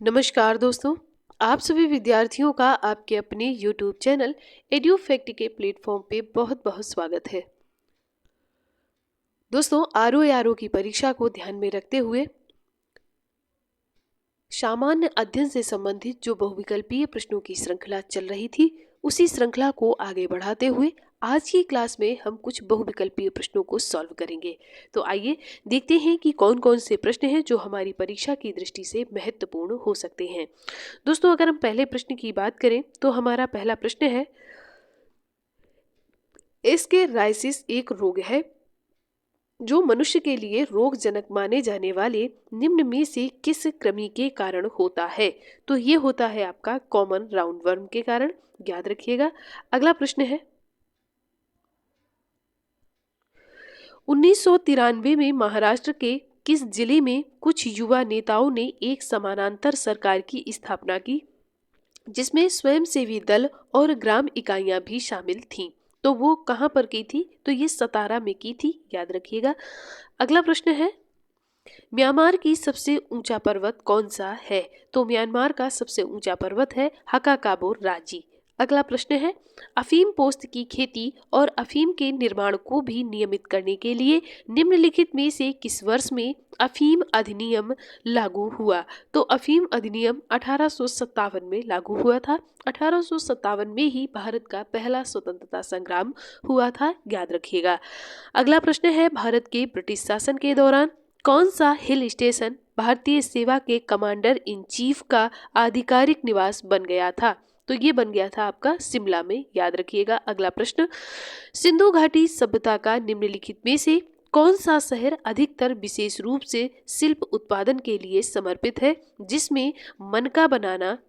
नमस्कार दोस्तों। आप सभी विद्यार्थियों का आपके अपने YouTube चैनल एड्यूफैक्ट के प्लेटफॉर्म पे बहुत बहुत स्वागत है। दोस्तों, आरओ की परीक्षा को ध्यान में रखते हुए सामान्य अध्ययन से संबंधित जो बहुविकल्पीय प्रश्नों की श्रृंखला चल रही थी, उसी श्रृंखला को आगे बढ़ाते हुए आज की क्लास में हम कुछ बहुविकल्पीय प्रश्नों को सॉल्व करेंगे। तो आइए देखते हैं कि कौन कौन से प्रश्न हैं जो हमारी परीक्षा की दृष्टि से महत्वपूर्ण हो सकते हैं। दोस्तों, अगर हम पहले प्रश्न की बात करें तो हमारा पहला प्रश्न है, एस्केराइसिस एक रोग है जो मनुष्य के लिए रोगजनक माने जाने वाले निम्न में से किस कृमि के कारण होता है। तो ये होता है आपका कॉमन राउंडवर्म के कारण, याद रखिएगा। अगला प्रश्न है, 1993 में महाराष्ट्र के किस जिले में कुछ युवा नेताओं ने एक समानांतर सरकार की स्थापना की जिसमें स्वयंसेवी दल और ग्राम इकाइयां भी शामिल थीं। तो वो कहां पर की थी? तो ये सतारा में की थी, याद रखिएगा। अगला प्रश्न है, म्यांमार की सबसे ऊंचा पर्वत कौन सा है? तो म्यांमार का सबसे ऊंचा पर्वत है हकाकाबोर राजी। अगला प्रश्न है, अफीम पोस्त की खेती और अफीम के निर्माण को भी नियमित करने के लिए निम्नलिखित में से किस वर्ष में अफीम अधिनियम लागू हुआ? तो अफीम अधिनियम 1857 में लागू हुआ था। 1857 में ही भारत का पहला स्वतंत्रता संग्राम हुआ था, याद रखिएगा। अगला प्रश्न है, भारत के ब्रिटिश शासन के दौरान कौन सा हिल स्टेशन भारतीय सेवा के कमांडर इन चीफ का आधिकारिक निवास बन गया था? तो ये बन गया था आपका शिमला में, याद रखिएगा। अगला प्रश्न, सिंधु घाटी सभ्यता का निम्नलिखित में से कौन सा शहर अधिकतर विशेष रूप से शिल्प उत्पादन के लिए समर्पित है जिसमें मनका बनाना,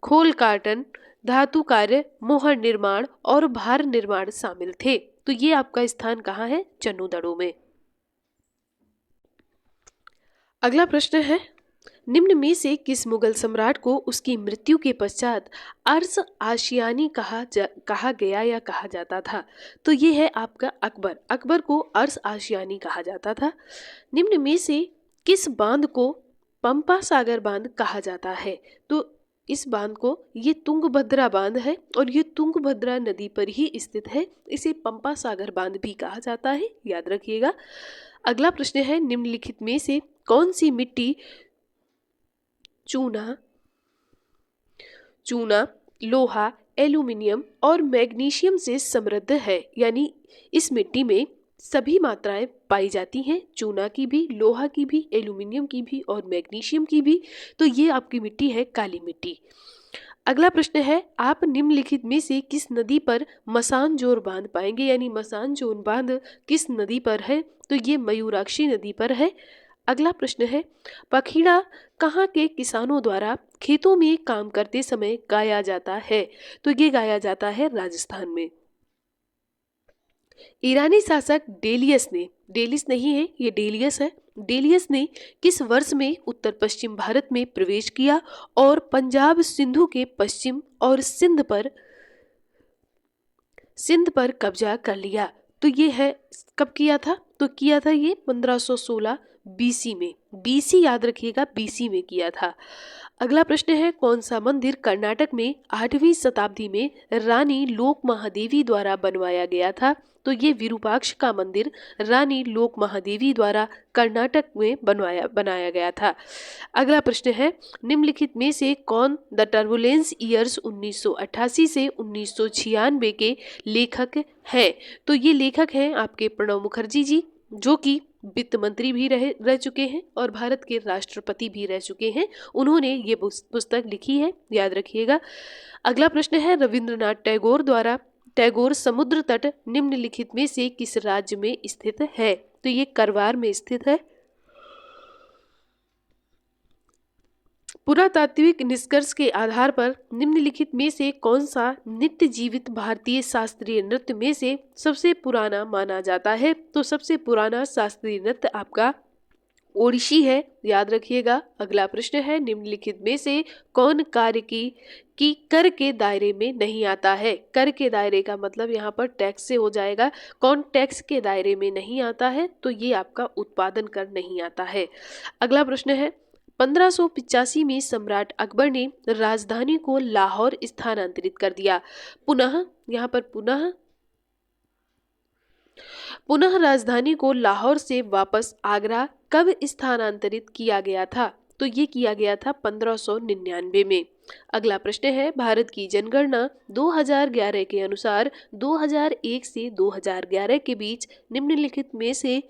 खोल काटन, धातु कार्य, मोहर निर्माण और भार निर्माण शामिल थे? तो ये आपका स्थान कहाँ है? चन्नूदड़ो में। अगला प्रश्न है, निम्न में से किस मुगल सम्राट को उसकी मृत्यु के पश्चात अर्श आशियानी कहा गया या कहा जाता था? तो ये है आपका अकबर। अकबर को अर्श आशियानी कहा जाता था। निम्न में से किस बांध को पंपा सागर बांध कहा जाता है? तो इस बांध को, ये तुंगभद्रा बांध है और ये तुंगभद्रा नदी पर ही स्थित है। इसे पंपा सागर बांध भी कहा जाता है, याद रखिएगा। अगला प्रश्न है, निम्नलिखित में से कौन सी मिट्टी चूना, लोहा, एल्यूमिनियम और मैग्नीशियम से समृद्ध है? यानी इस मिट्टी में सभी मात्राएं पाई जाती हैं, चूना की भी, लोहा की भी, एल्यूमिनियम की भी और मैग्नीशियम की भी। तो ये आपकी मिट्टी है काली मिट्टी। अगला प्रश्न है, आप निम्नलिखित में से किस नदी पर मसानजोर बांध पाएंगे? यानी मसानजोर बांध किस नदी पर है? तो ये मयूराक्षी नदी पर है। अगला प्रश्न है, पखीड़ा कहाँ के किसानों द्वारा खेतों में काम करते समय गाया जाता है? तो ये गाया जाता है राजस्थान में। ईरानी शासक डेलियस नहीं है, ये डेलियस है। डेलियस ने किस वर्ष में उत्तर पश्चिम भारत में प्रवेश किया और पंजाब सिंधु के पश्चिम और सिंध पर कब्जा कर लिया? तो ये है, कब किया था? तो किया था ये 1516 बीसी में। बीसी याद रखिएगा, बीसी में किया था। अगला प्रश्न है, कौन सा मंदिर कर्नाटक में 8वीं शताब्दी में रानी लोक महादेवी द्वारा बनवाया गया था? तो ये विरूपाक्ष का मंदिर रानी लोक महादेवी द्वारा कर्नाटक में बनाया गया था। अगला प्रश्न है, निम्नलिखित में से कौन द टर्बुलेंस ईयर्स 1988 से 1996 के लेखक हैं? तो ये लेखक हैं आपके प्रणब मुखर्जी जी, जो कि वित्त मंत्री भी रह चुके हैं और भारत के राष्ट्रपति भी रह चुके हैं। उन्होंने ये पुस्तक लिखी है, याद रखिएगा। अगला प्रश्न है, रविंद्रनाथ टैगोर द्वारा टैगोर समुद्र तट निम्नलिखित में से किस राज्य में स्थित है? तो ये करवार में स्थित है। पुरातात्विक निष्कर्ष के आधार पर निम्नलिखित में से कौन सा नित्य जीवित भारतीय शास्त्रीय नृत्य में से सबसे पुराना माना जाता है? तो सबसे पुराना शास्त्रीय नृत्य आपका ओडिसी है, याद रखिएगा। अगला प्रश्न है, निम्नलिखित में से कौन कार्य की कर के दायरे में नहीं आता है? कर के दायरे का मतलब यहाँ पर टैक्स से हो जाएगा। कौन टैक्स के दायरे में नहीं आता है? तो ये आपका उत्पादन कर नहीं आता है। अगला प्रश्न है, 1585 में सम्राट अकबर ने राजधानी को लाहौर स्थानांतरित कर दिया। यहाँ पर पुनः राजधानी को लाहौर से वापस आगरा कब स्थानांतरित किया गया था? तो ये किया गया था 1599 में। अगला प्रश्न है, भारत की जनगणना 2011 के अनुसार 2001 से 2011 के बीच निम्नलिखित में से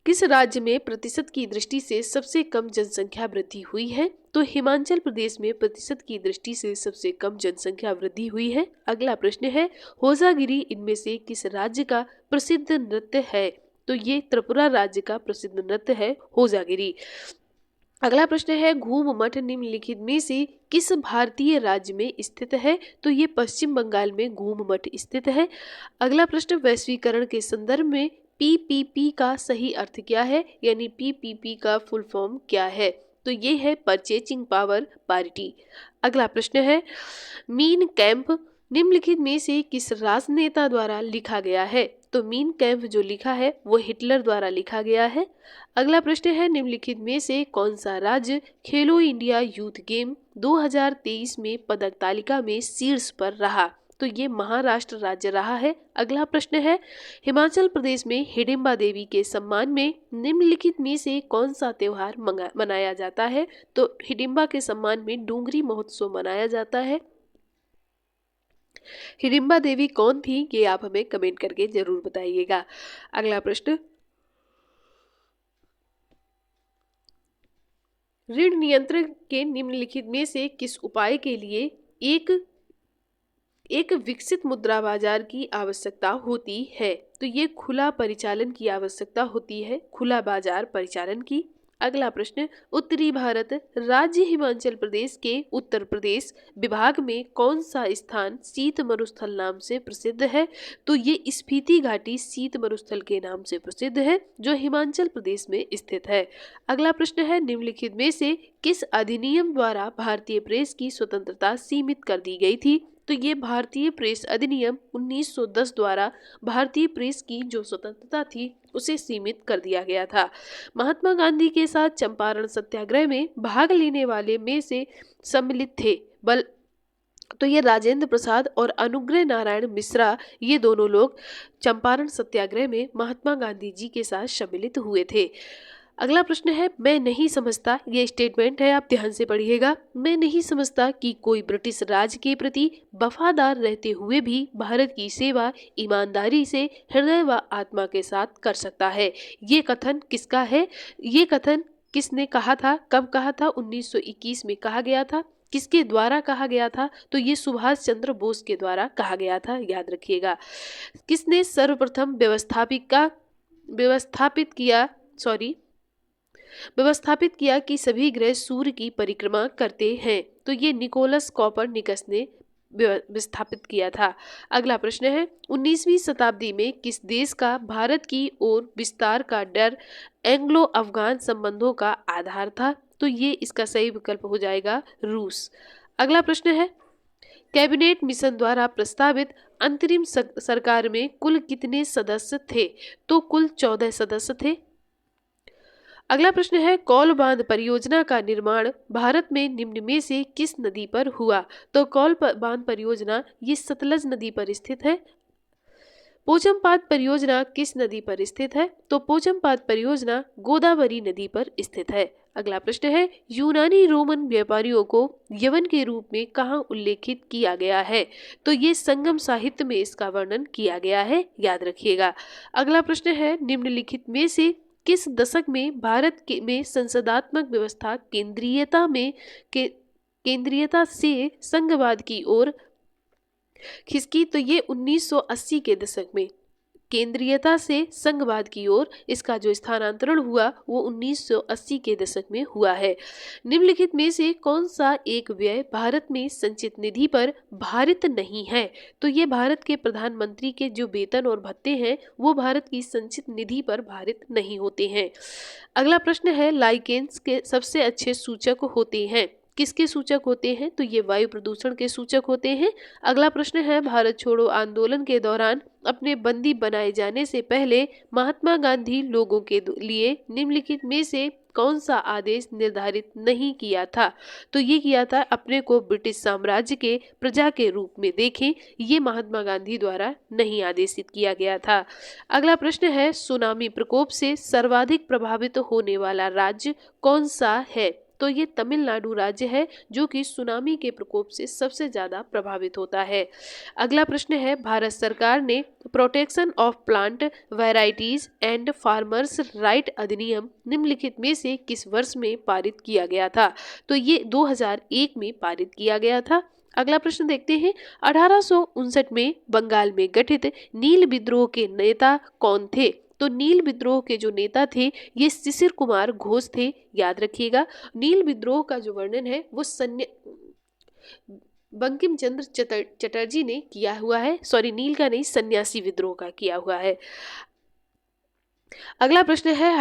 किस राज्य में प्रतिशत की दृष्टि से सबसे कम जनसंख्या वृद्धि हुई है? तो हिमाचल प्रदेश में प्रतिशत की दृष्टि से सबसे कम जनसंख्या वृद्धि हुई है। अगला प्रश्न है, होजागिरी इनमें से किस राज्य का प्रसिद्ध नृत्य है? तो ये त्रिपुरा राज्य का प्रसिद्ध नृत्य है होजागिरी। अगला प्रश्न है, घूम मठ निम्नलिखित में से किस भारतीय राज्य में स्थित है? तो ये पश्चिम बंगाल में घूम मठ स्थित है। अगला प्रश्न, वैश्वीकरण के संदर्भ में पीपीपी का सही अर्थ क्या है? यानी पीपीपी का फुल फॉर्म क्या है? तो ये है परचेजिंग पावर पारिटी। अगला प्रश्न है, मीन कैंप निम्नलिखित में से किस राजनेता द्वारा लिखा गया है? तो मीन कैंप जो लिखा है वो हिटलर द्वारा लिखा गया है। अगला प्रश्न है, निम्नलिखित में से कौन सा राज्य खेलो इंडिया यूथ गेम 2023 में पदक तालिका में शीर्ष पर रहा? तो ये महाराष्ट्र राज्य रहा है। अगला प्रश्न है, हिमाचल प्रदेश में हिडिंबा देवी के सम्मान में निम्नलिखित में से कौन सा त्योहार मनाया जाता है? तो हिडिंबा के सम्मान में डोंगरी महोत्सव मनाया जाता है। हिडिंबा देवी कौन थी, ये आप हमें कमेंट करके जरूर बताइएगा। अगला प्रश्न, ऋण नियंत्रण के निम्नलिखित में से किस उपाय के लिए एक विकसित मुद्रा बाजार की आवश्यकता होती है? तो ये खुला परिचालन की आवश्यकता होती है, खुला बाजार परिचालन की। अगला प्रश्न, उत्तरी भारत राज्य हिमाचल प्रदेश के उत्तर प्रदेश विभाग में कौन सा स्थान शीत मरुस्थल नाम से प्रसिद्ध है? तो ये स्पीति घाटी शीत मरुस्थल के नाम से प्रसिद्ध है जो हिमाचल प्रदेश में स्थित है। अगला प्रश्न है, निम्नलिखित में से किस अधिनियम द्वारा भारतीय प्रेस की स्वतंत्रता सीमित कर दी गई थी? तो ये भारतीय प्रेस अधिनियम 1910 द्वारा भारतीय प्रेस की जो स्वतंत्रता थी उसे सीमित कर दिया गया था। महात्मा गांधी के साथ चंपारण सत्याग्रह में भाग लेने वाले में से सम्मिलित थे तो ये राजेंद्र प्रसाद और अनुग्रह नारायण मिश्रा, ये दोनों लोग चंपारण सत्याग्रह में महात्मा गांधी जी के साथ सम्मिलित हुए थे। अगला प्रश्न है, मैं नहीं समझता, ये स्टेटमेंट है, आप ध्यान से पढ़िएगा। मैं नहीं समझता कि कोई ब्रिटिश राज के प्रति वफादार रहते हुए भी भारत की सेवा ईमानदारी से हृदय व आत्मा के साथ कर सकता है। ये कथन किसका है? ये कथन किसने कहा था, कब कहा था? 1921 में कहा गया था। किसके द्वारा कहा गया था? तो ये सुभाष चंद्र बोस के द्वारा कहा गया था, याद रखिएगा। किसने सर्वप्रथम व्यवस्थापित किया कि सभी ग्रह सूर्य की परिक्रमा करते हैं? तो ये निकोलस कॉपरनिकस ने विस्थापित किया था। अगला प्रश्न है, 19वीं शताब्दी में किस देश का भारत की ओर विस्तार का डर एंग्लो अफगान संबंधों का आधार था? तो ये इसका सही विकल्प हो जाएगा रूस। अगला प्रश्न है, कैबिनेट मिशन द्वारा प्रस्तावित अंतरिम सरकार में कुल कितने सदस्य थे? तो कुल 14 सदस्य थे। अगला प्रश्न है, कौल बांध परियोजना का निर्माण भारत में निम्न में से किस नदी पर हुआ? तो कौल बांध परियोजना ये सतलज नदी पर स्थित है। पोचमपाद परियोजना किस नदी पर स्थित है? तो पोचमपाद परियोजना गोदावरी नदी पर स्थित है। अगला प्रश्न है, यूनानी रोमन व्यापारियों को यवन के रूप में कहाँ उल्लेखित किया गया है? तो ये संगम साहित्य में इसका वर्णन किया गया है, याद रखिएगा। अगला प्रश्न है, निम्नलिखित में से किस दशक में भारत में संसदात्मक व्यवस्था केंद्रीयता से संघवाद की ओर खिसकी? तो ये 1980 के दशक में केंद्रीयता से संघवाद की ओर इसका जो स्थानांतरण हुआ वो 1980 के दशक में हुआ है। निम्नलिखित में से कौन सा एक व्यय भारत में संचित निधि पर भारित नहीं है? तो ये भारत के प्रधानमंत्री के जो वेतन और भत्ते हैं वो भारत की संचित निधि पर भारित नहीं होते हैं। अगला प्रश्न है, लाइकेंस के सबसे अच्छे सूचक होते हैं? किसके सूचक होते हैं? तो ये वायु प्रदूषण के सूचक होते हैं। अगला प्रश्न है, भारत छोड़ो आंदोलन के दौरान अपने बंदी बनाए जाने से पहले महात्मा गांधी लोगों के लिए निम्नलिखित में से कौन सा आदेश निर्धारित नहीं किया था? तो ये किया था, अपने को ब्रिटिश साम्राज्य के प्रजा के रूप में देखें। ये महात्मा गांधी द्वारा नहीं आदेशित किया गया था। अगला प्रश्न है, सुनामी प्रकोप से सर्वाधिक प्रभावित होने वाला राज्य कौन सा है? तो ये तमिलनाडु राज्य है जो कि सुनामी के प्रकोप से सबसे ज्यादा प्रभावित होता है। अगला प्रश्न है, भारत सरकार ने protection of plant varieties and farmers right अधिनियम निम्नलिखित में से किस वर्ष में पारित किया गया था? तो ये 2001 में पारित किया गया था। अगला प्रश्न देखते हैं, 1859 में बंगाल में गठित नील विद्रोह के नेता कौन थे? तो नील विद्रोह के जो नेता थे ये शिशिर कुमार घोष थे। याद रखिएगा, नील विद्रोह का जो वर्णन है वो बंकिम चंद्र चटर्जी ने किया हुआ है। सॉरी, नील का नहीं, सन्यासी विद्रोह का किया हुआ है। अगला प्रश्न है,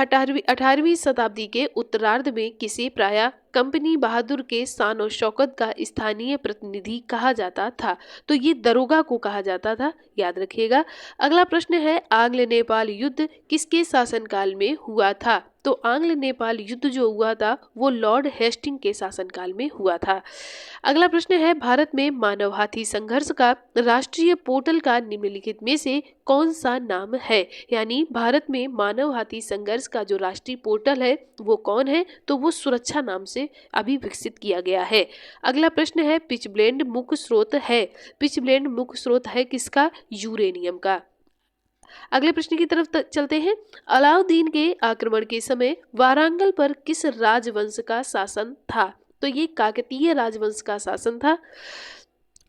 18वीं शताब्दी के उत्तरार्ध में किसे प्रायः कंपनी बहादुर के शान और शौकत का स्थानीय प्रतिनिधि कहा जाता था? तो ये दरोगा को कहा जाता था। याद रखिएगा। अगला प्रश्न है, आंग्ल नेपाल युद्ध किसके शासनकाल में हुआ था? तो आंग्ल नेपाल युद्ध जो हुआ था वो लॉर्ड हेस्टिंग के शासनकाल में हुआ था। अगला प्रश्न है, भारत में मानव हाथी संघर्ष का राष्ट्रीय पोर्टल का निम्नलिखित में से कौन सा नाम है? यानी भारत में मानव हाथी संघर्ष का जो राष्ट्रीय पोर्टल है वो कौन है? तो वो सुरक्षा नाम से अभी विकसित किया गया है। अगला प्रश्न है, पिचब्लेंड मुख्य स्रोत है। पिचब्लेंड मुख्य स्रोत है किसका? यूरेनियम का। अगले प्रश्न की तरफ चलते हैं, अलाउद्दीन के आक्रमण के समय वारंगल पर किस राजवंश का शासन था? तो ये काकतीय राजवंश का शासन था।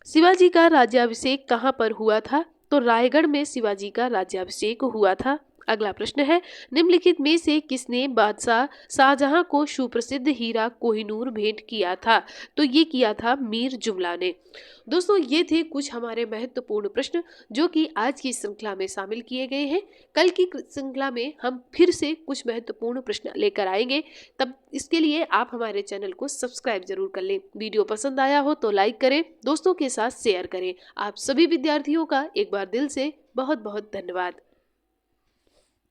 शिवाजी का राज्याभिषेक कहाँ पर हुआ था? तो रायगढ़ में शिवाजी का राज्याभिषेक हुआ था। अगला प्रश्न है, निम्नलिखित में से किसने बादशाह शाहजहां को सुप्रसिद्ध हीरा कोहिनूर भेंट किया था? तो ये किया था मीर जुमला ने। दोस्तों, ये थे कुछ हमारे महत्वपूर्ण प्रश्न जो कि आज की श्रृंखला में शामिल किए गए हैं। कल की श्रृंखला में हम फिर से कुछ महत्वपूर्ण प्रश्न लेकर आएंगे। तब इसके लिए आप हमारे चैनल को सब्सक्राइब जरूर कर लें। वीडियो पसंद आया हो तो लाइक करें, दोस्तों के साथ शेयर करें। आप सभी विद्यार्थियों का एक बार दिल से बहुत बहुत धन्यवाद।